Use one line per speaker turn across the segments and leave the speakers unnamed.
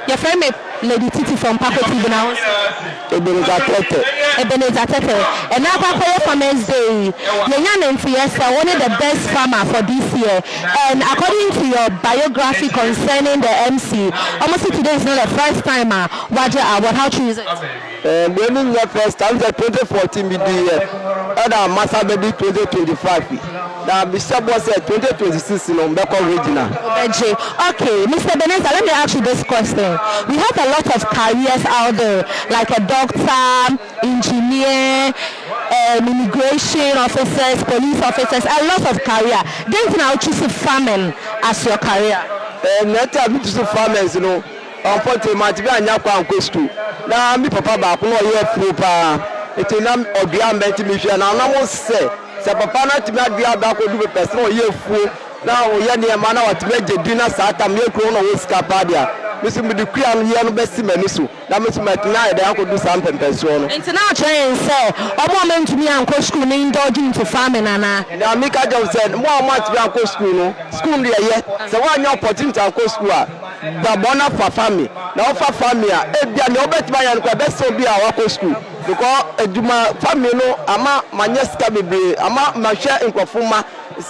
Your friend Lady Titi from Paco TV now. Ebenezer Tete. And now Paco Farmers Day. Lenyan Fiesta, one of the best farmer for this year. And according to your biography concerning the MC, almost today is not the first time Waja Award. How true is it?
When the first time, 2014 with the other Master Baby 2025. Now Bishop was at 2026 in Ombeko Regional.
Okay, Mr. Beneza, let me ask you this question. We have a lot of careers out there, like a doctor, engineer, immigration officers, police officers, a lot of career. Then now choose farming as your career.
Not a bit of farmers, you know. Unfortunately, my Akuapem school. Now, me papa back no year fupa. It's an obvious mission. And I almost say, papa not to be back with a person year full. Now, we are near Mana to make the dinner Sata Milcron or Scapadia. Mr. Mudukian, Yan Bessie Menisu. That means my tonight I could do something personal.
International and say, a woman to me and co school indulging to farming. And
now, Mika Jones said, more much be uncle school, school there yet. So, why not putting to uncle school? The bona for family. Now, for family, if no bet my uncle, best so be our school. Because Duma family, no, Ama, Manyeska be, Ama, my share in Kofuma.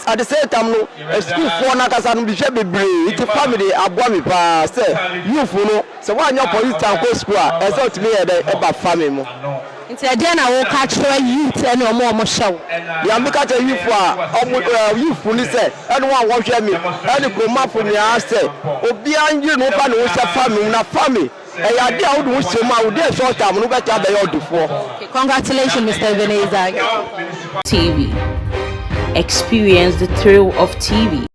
At the same time, no, a school for Nakasan be shabby brave. It's a family, a boy, say, you follow. So, why not police uncle school? As out to me about family.
It's a dinner will catch your youth and no more show.
Yeah, look at you for you fully said, anyone watch me, and you come up from your say, oh, behind you, no one was a family, not family. And I doubt which you might be short time, no better than you before.
Congratulations, Mr. Ebenezer.
TV. Experience the thrill of TV.